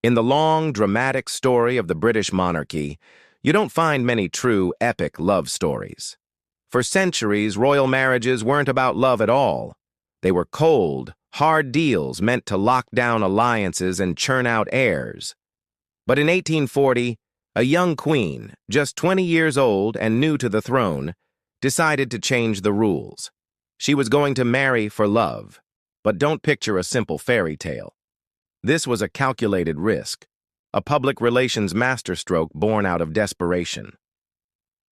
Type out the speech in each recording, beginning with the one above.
In the long, dramatic story of the British monarchy, you don't find many true, epic love stories. For centuries, royal marriages weren't about love at all. They were cold, hard deals meant to lock down alliances and churn out heirs. But in 1840, a young queen, just 20 years old and new to the throne, decided to change the rules. She was going to marry for love, but don't picture a simple fairy tale. This was a calculated risk, a public relations masterstroke born out of desperation.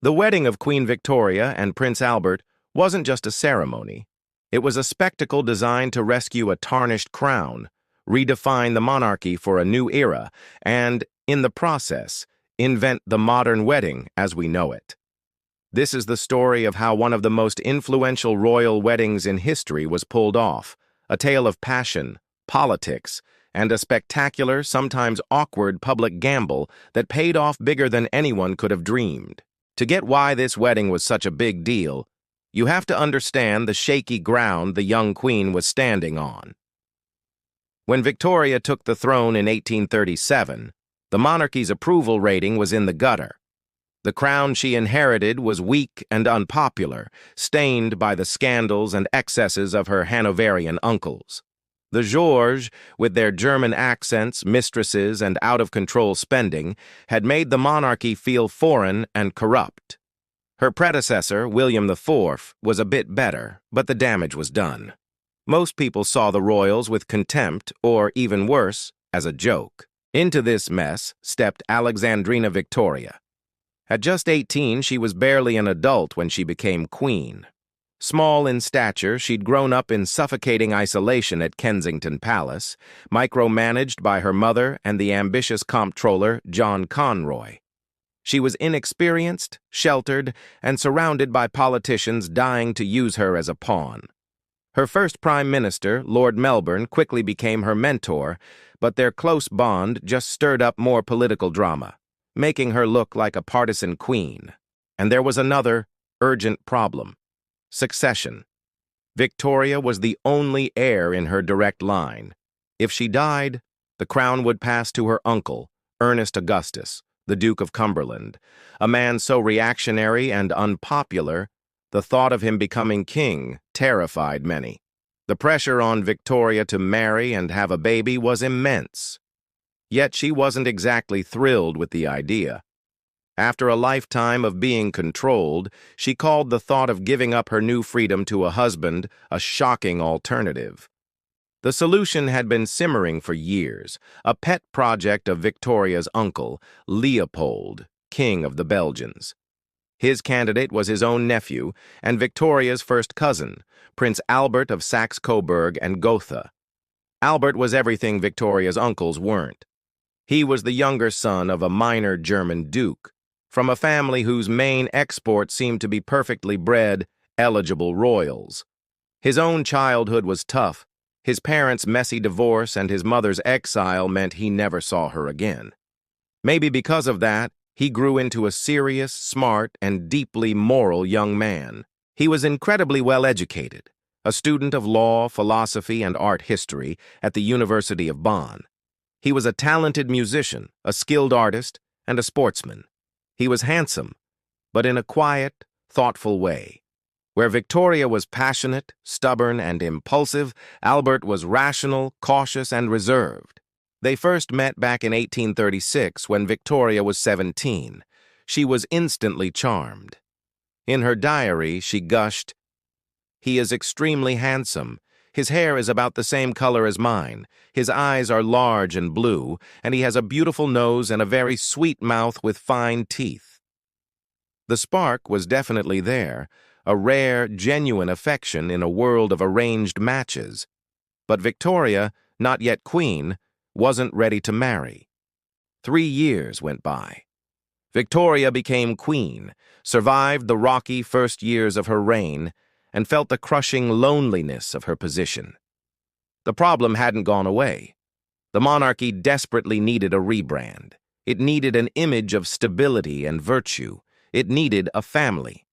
The wedding of Queen Victoria and Prince Albert wasn't just a ceremony. It was a spectacle designed to rescue a tarnished crown, redefine the monarchy for a new era, and, in the process, invent the modern wedding as we know it. This is the story of how one of the most influential royal weddings in history was pulled off, a tale of passion, politics, and a spectacular, sometimes awkward public gamble that paid off bigger than anyone could have dreamed. To get why this wedding was such a big deal, you have to understand the shaky ground the young queen was standing on. When Victoria took the throne in 1837, the monarchy's approval rating was in the gutter. The crown she inherited was weak and unpopular, stained by the scandals and excesses of her Hanoverian uncles. The Georges, with their German accents, mistresses, and out-of-control spending, had made the monarchy feel foreign and corrupt. Her predecessor, William IV, was a bit better, but the damage was done. Most people saw the royals with contempt, or, even worse, as a joke. Into this mess stepped Alexandrina Victoria. At just 18, she was barely an adult when she became queen. Small in stature, she'd grown up in suffocating isolation at Kensington Palace, micromanaged by her mother and the ambitious comptroller John Conroy. She was inexperienced, sheltered, and surrounded by politicians dying to use her as a pawn. Her first prime minister, Lord Melbourne, quickly became her mentor, but their close bond just stirred up more political drama, making her look like a partisan queen. And there was another, urgent problem. Succession. Victoria was the only heir in her direct line. If she died, the crown would pass to her uncle, Ernest Augustus, the Duke of Cumberland, a man so reactionary and unpopular, the thought of him becoming king terrified many. The pressure on Victoria to marry and have a baby was immense. Yet she wasn't exactly thrilled with the idea. After a lifetime of being controlled, she called the thought of giving up her new freedom to a husband a shocking alternative. The solution had been simmering for years, a pet project of Victoria's uncle, Leopold, King of the Belgians. His candidate was his own nephew and Victoria's first cousin, Prince Albert of Saxe Coburg and Gotha. Albert was everything Victoria's uncles weren't. He was the younger son of a minor German duke, from a family whose main export seemed to be perfectly bred, eligible royals. His own childhood was tough. His parents' messy divorce and his mother's exile meant he never saw her again. Maybe because of that, he grew into a serious, smart, and deeply moral young man. He was incredibly well educated, a student of law, philosophy, and art history at the University of Bonn. He was a talented musician, a skilled artist, and a sportsman. He was handsome, but in a quiet, thoughtful way. Where Victoria was passionate, stubborn, and impulsive, Albert was rational, cautious, and reserved. They first met back in 1836 when Victoria was 17. She was instantly charmed. In her diary, she gushed, "He is extremely handsome. His hair is about the same color as mine. His eyes are large and blue, and he has a beautiful nose and a very sweet mouth with fine teeth." The spark was definitely there, a rare, genuine affection in a world of arranged matches. But Victoria, not yet queen, wasn't ready to marry. 3 years went by. Victoria became queen, survived the rocky first years of her reign, and felt the crushing loneliness of her position. The problem hadn't gone away. The monarchy desperately needed a rebrand. It needed an image of stability and virtue. It needed a family.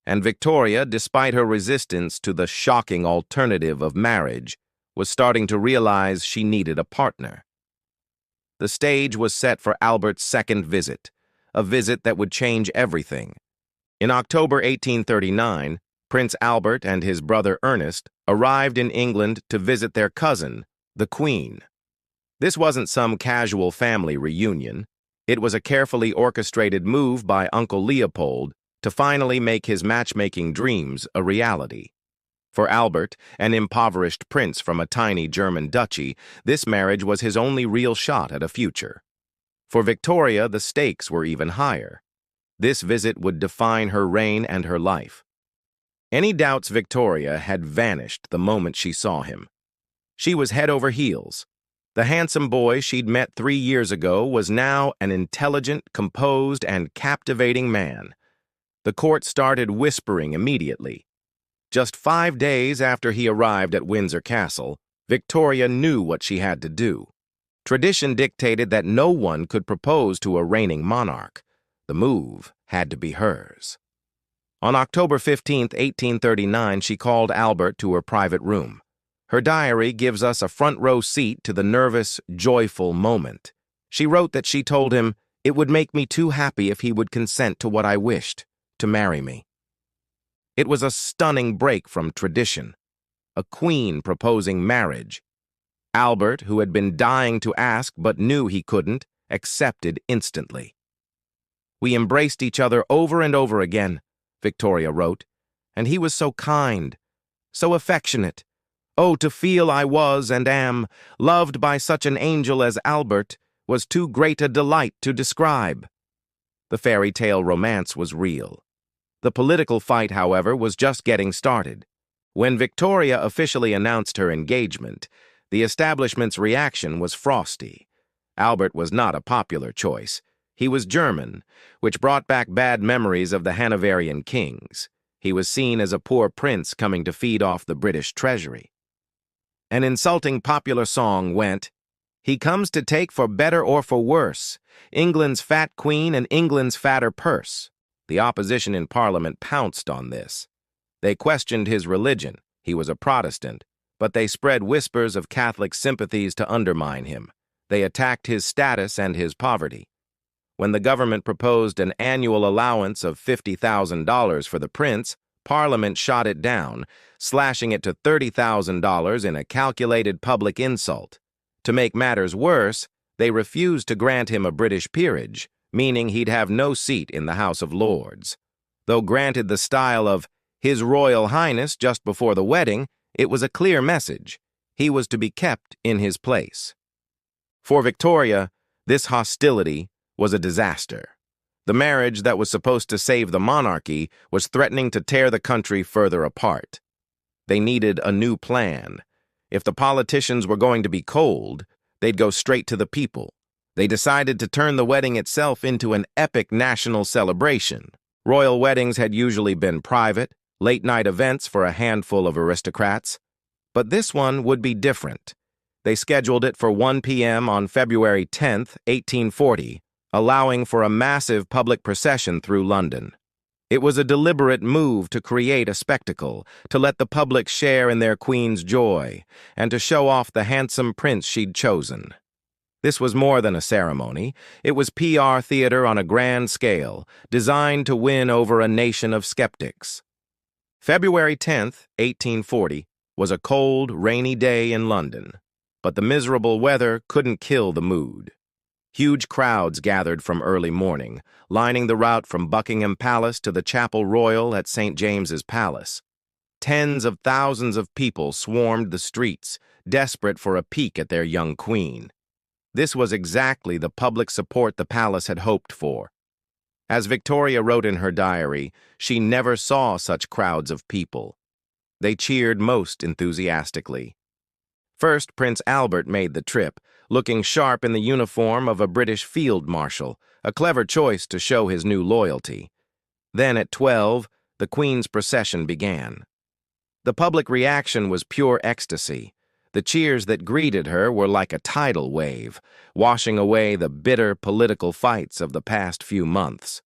And Victoria, despite her resistance to the shocking alternative of marriage, was starting to realize she needed a partner. The stage was set for Albert's second visit, a visit that would change everything. In October 1839, Prince Albert and his brother Ernest arrived in England to visit their cousin, the Queen. This wasn't some casual family reunion. It was a carefully orchestrated move by Uncle Leopold to finally make his matchmaking dreams a reality. For Albert, an impoverished prince from a tiny German duchy, this marriage was his only real shot at a future. For Victoria, the stakes were even higher. This visit would define her reign and her life. Any doubts Victoria had vanished the moment she saw him. She was head over heels. The handsome boy she'd met 3 years ago was now an intelligent, composed, and captivating man. The court started whispering immediately. Just 5 days after he arrived at Windsor Castle, Victoria knew what she had to do. Tradition dictated that no one could propose to a reigning monarch. The move had to be hers. On October 15, 1839, she called Albert to her private room. Her diary gives us a front-row seat to the nervous, joyful moment. She wrote that she told him, "It would make me too happy if he would consent to what I wished, to marry me." It was a stunning break from tradition. A queen proposing marriage. Albert, who had been dying to ask but knew he couldn't, accepted instantly. "We embraced each other over and over again," Victoria wrote, "and he was so kind, so affectionate. Oh, to feel I was and am loved by such an angel as Albert was too great a delight to describe." The fairy tale romance was real. The political fight, however, was just getting started. When Victoria officially announced her engagement, the establishment's reaction was frosty. Albert was not a popular choice. He was German, which brought back bad memories of the Hanoverian kings. He was seen as a poor prince coming to feed off the British treasury. An insulting popular song went, "He comes to take for better or for worse, England's fat queen and England's fatter purse." The opposition in Parliament pounced on this. They questioned his religion. He was a Protestant, but they spread whispers of Catholic sympathies to undermine him. They attacked his status and his poverty. When the government proposed an annual allowance of $50,000 for the prince, Parliament shot it down, slashing it to $30,000 in a calculated public insult. To make matters worse, they refused to grant him a British peerage, meaning he'd have no seat in the House of Lords. Though granted the style of His Royal Highness just before the wedding, it was a clear message. He was to be kept in his place. For Victoria, this hostility was a disaster. The marriage that was supposed to save the monarchy was threatening to tear the country further apart. They needed a new plan. If the politicians were going to be cold, they'd go straight to the people. They decided to turn the wedding itself into an epic national celebration. Royal weddings had usually been private, late-night events for a handful of aristocrats. But this one would be different. They scheduled it for 1 p.m. on February 10, 1840, allowing for a massive public procession through London. It was a deliberate move to create a spectacle, to let the public share in their queen's joy, and to show off the handsome prince she'd chosen. This was more than a ceremony. It was PR theater on a grand scale, designed to win over a nation of skeptics. February 10, 1840, was a cold, rainy day in London, but the miserable weather couldn't kill the mood. Huge crowds gathered from early morning, lining the route from Buckingham Palace to the Chapel Royal at St. James's Palace. Tens of thousands of people swarmed the streets, desperate for a peek at their young queen. This was exactly the public support the palace had hoped for. As Victoria wrote in her diary, she never saw such crowds of people. They cheered most enthusiastically. First, Prince Albert made the trip, looking sharp in the uniform of a British field marshal, a clever choice to show his new loyalty. Then at 12, the Queen's procession began. The public reaction was pure ecstasy. The cheers that greeted her were like a tidal wave, washing away the bitter political fights of the past few months.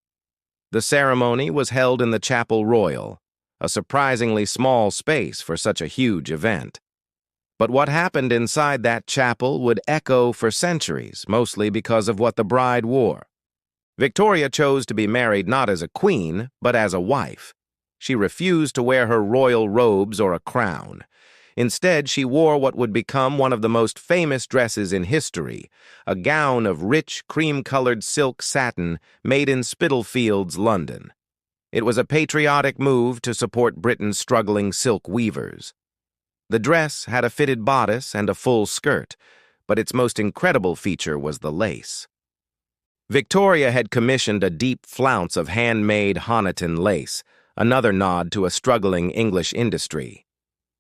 The ceremony was held in the Chapel Royal, a surprisingly small space for such a huge event. But what happened inside that chapel would echo for centuries, mostly because of what the bride wore. Victoria chose to be married not as a queen, but as a wife. She refused to wear her royal robes or a crown. Instead, she wore what would become one of the most famous dresses in history, a gown of rich, cream-colored silk satin made in Spitalfields, London. It was a patriotic move to support Britain's struggling silk weavers. The dress had a fitted bodice and a full skirt, but its most incredible feature was the lace. Victoria had commissioned a deep flounce of handmade Honiton lace, another nod to a struggling English industry.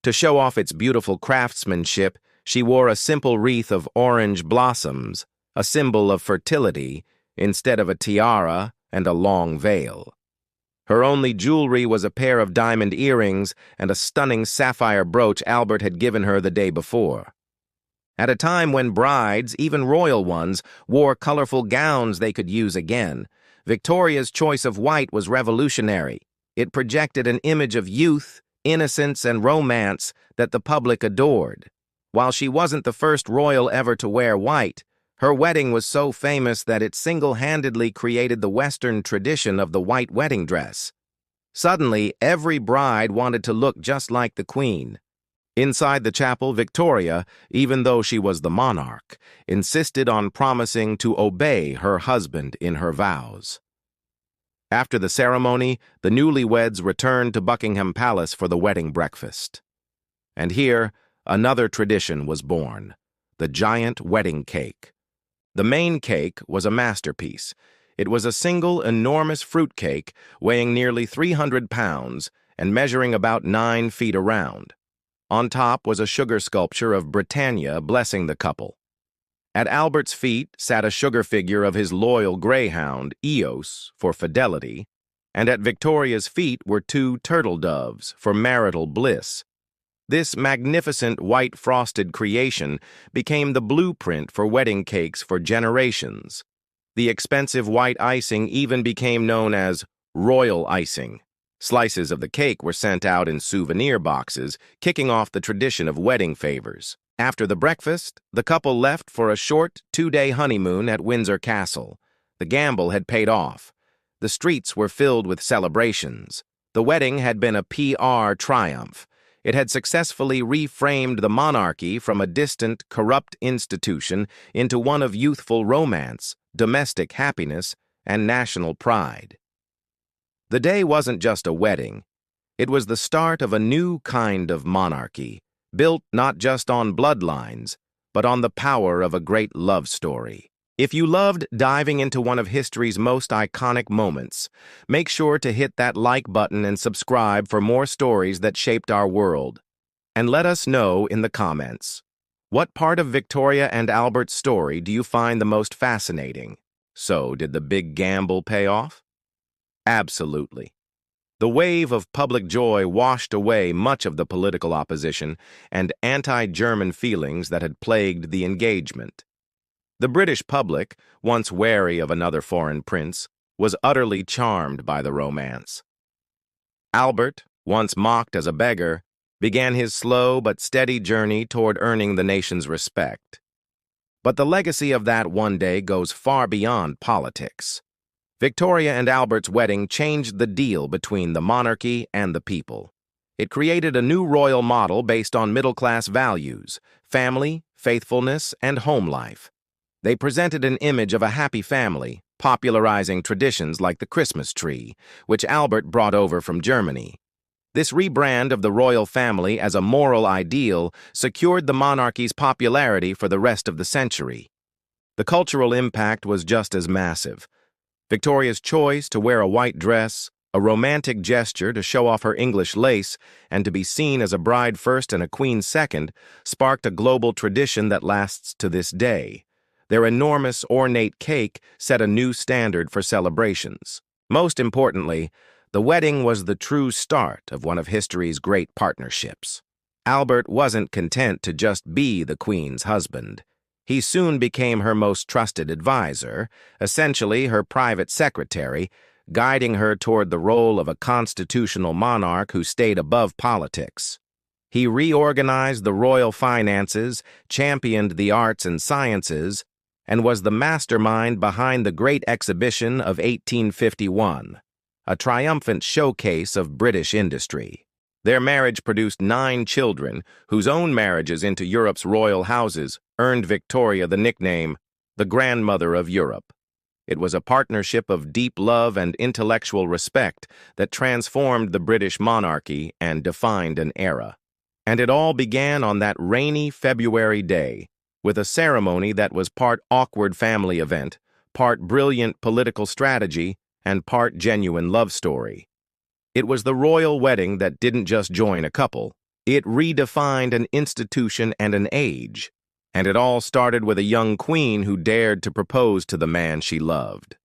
To show off its beautiful craftsmanship, she wore a simple wreath of orange blossoms, a symbol of fertility, instead of a tiara and a long veil. Her only jewelry was a pair of diamond earrings and a stunning sapphire brooch Albert had given her the day before. At a time when brides, even royal ones, wore colorful gowns they could use again, Victoria's choice of white was revolutionary. It projected an image of youth, innocence, and romance that the public adored. While she wasn't the first royal ever to wear white, her wedding was so famous that it single-handedly created the Western tradition of the white wedding dress. Suddenly, every bride wanted to look just like the queen. Inside the chapel, Victoria, even though she was the monarch, insisted on promising to obey her husband in her vows. After the ceremony, the newlyweds returned to Buckingham Palace for the wedding breakfast. And here, another tradition was born, the giant wedding cake. The main cake was a masterpiece. It was a single, enormous fruit cake weighing nearly 300 pounds and measuring about 9 feet around. On top was a sugar sculpture of Britannia blessing the couple. At Albert's feet sat a sugar figure of his loyal greyhound, Eos, for fidelity, and at Victoria's feet were 2 turtle doves for marital bliss. This magnificent white frosted creation became the blueprint for wedding cakes for generations. The expensive white icing even became known as royal icing. Slices of the cake were sent out in souvenir boxes, kicking off the tradition of wedding favors. After the breakfast, the couple left for a short 2-day honeymoon at Windsor Castle. The gamble had paid off. The streets were filled with celebrations. The wedding had been a PR triumph. It had successfully reframed the monarchy from a distant, corrupt institution into one of youthful romance, domestic happiness, and national pride. The day wasn't just a wedding. It was the start of a new kind of monarchy, built not just on bloodlines, but on the power of a great love story. If you loved diving into one of history's most iconic moments, make sure to hit that like button and subscribe for more stories that shaped our world. And let us know in the comments, what part of Victoria and Albert's story do you find the most fascinating? So, did the big gamble pay off? Absolutely. The wave of public joy washed away much of the political opposition and anti-German feelings that had plagued the engagement. The British public, once wary of another foreign prince, was utterly charmed by the romance. Albert, once mocked as a beggar, began his slow but steady journey toward earning the nation's respect. But the legacy of that one day goes far beyond politics. Victoria and Albert's wedding changed the deal between the monarchy and the people. It created a new royal model based on middle-class values, family, faithfulness, and home life. They presented an image of a happy family, popularizing traditions like the Christmas tree, which Albert brought over from Germany. This rebrand of the royal family as a moral ideal secured the monarchy's popularity for the rest of the century. The cultural impact was just as massive. Victoria's choice to wear a white dress, a romantic gesture to show off her English lace, and to be seen as a bride first and a queen second, sparked a global tradition that lasts to this day. Their enormous, ornate cake set a new standard for celebrations. Most importantly, the wedding was the true start of one of history's great partnerships. Albert wasn't content to just be the queen's husband. He soon became her most trusted advisor, essentially her private secretary, guiding her toward the role of a constitutional monarch who stayed above politics. He reorganized the royal finances, championed the arts and sciences, and was the mastermind behind the Great Exhibition of 1851, a triumphant showcase of British industry. Their marriage produced 9 children, whose own marriages into Europe's royal houses earned Victoria the nickname, the Grandmother of Europe. It was a partnership of deep love and intellectual respect that transformed the British monarchy and defined an era. And it all began on that rainy February day, with a ceremony that was part awkward family event, part brilliant political strategy, and part genuine love story. It was the royal wedding that didn't just join a couple. It redefined an institution and an age. And it all started with a young queen who dared to propose to the man she loved.